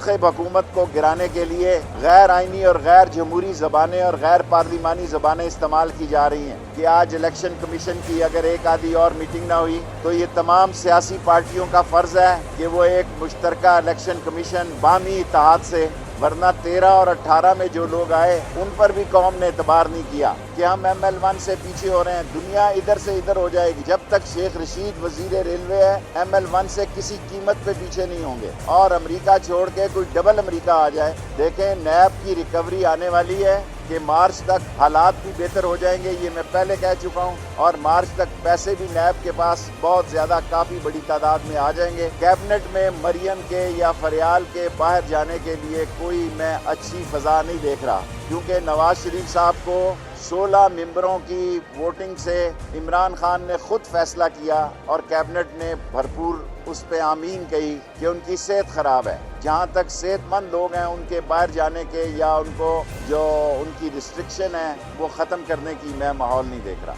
منتخب حکومت کو گرانے کے لیے غیر آئینی اور غیر جمہوری زبانیں اور غیر پارلیمانی زبانیں استعمال کی جا رہی ہیں کہ آج الیکشن کمیشن کی اگر ایک آدھی اور میٹنگ نہ ہوئی تو یہ تمام سیاسی پارٹیوں کا فرض ہے کہ وہ ایک مشترکہ الیکشن کمیشن باہمی اتحاد سے، ورنہ 13 اور 18 میں جو لوگ آئے ان پر بھی قوم نے اعتبار نہیں کیا کہ ہم ML1 سے پیچھے ہو رہے ہیں، دنیا ادھر سے ادھر ہو جائے گی جب تک شیخ رشید وزیر ریلوے ہے ML1 سے کسی قیمت پہ پیچھے نہیں ہوں گے، اور امریکہ چھوڑ کے کوئی ڈبل امریکہ آ جائے۔ دیکھیں نیب کی ریکوری آنے والی ہے کہ مارچ تک حالات بھی بہتر ہو جائیں گے، یہ میں پہلے کہہ چکا ہوں، اور مارچ تک پیسے بھی نیب کے پاس بہت زیادہ کافی بڑی تعداد میں آ جائیں گے۔ کیبنٹ میں مریم کے یا فریال کے باہر جانے کے لیے کوئی میں اچھی فضا نہیں دیکھ رہا، کیونکہ نواز شریف صاحب کو 16 ممبروں کی ووٹنگ سے عمران خان نے خود فیصلہ کیا اور کیبنٹ نے بھرپور اس پہ آمین کہی کہ ان کی صحت خراب ہے۔ جہاں تک صحت مند لوگ ہیں ان کے باہر جانے کے یا ان کو جو ان کی ریسٹرکشن ہے وہ ختم کرنے کی میں ماحول نہیں دیکھ رہا۔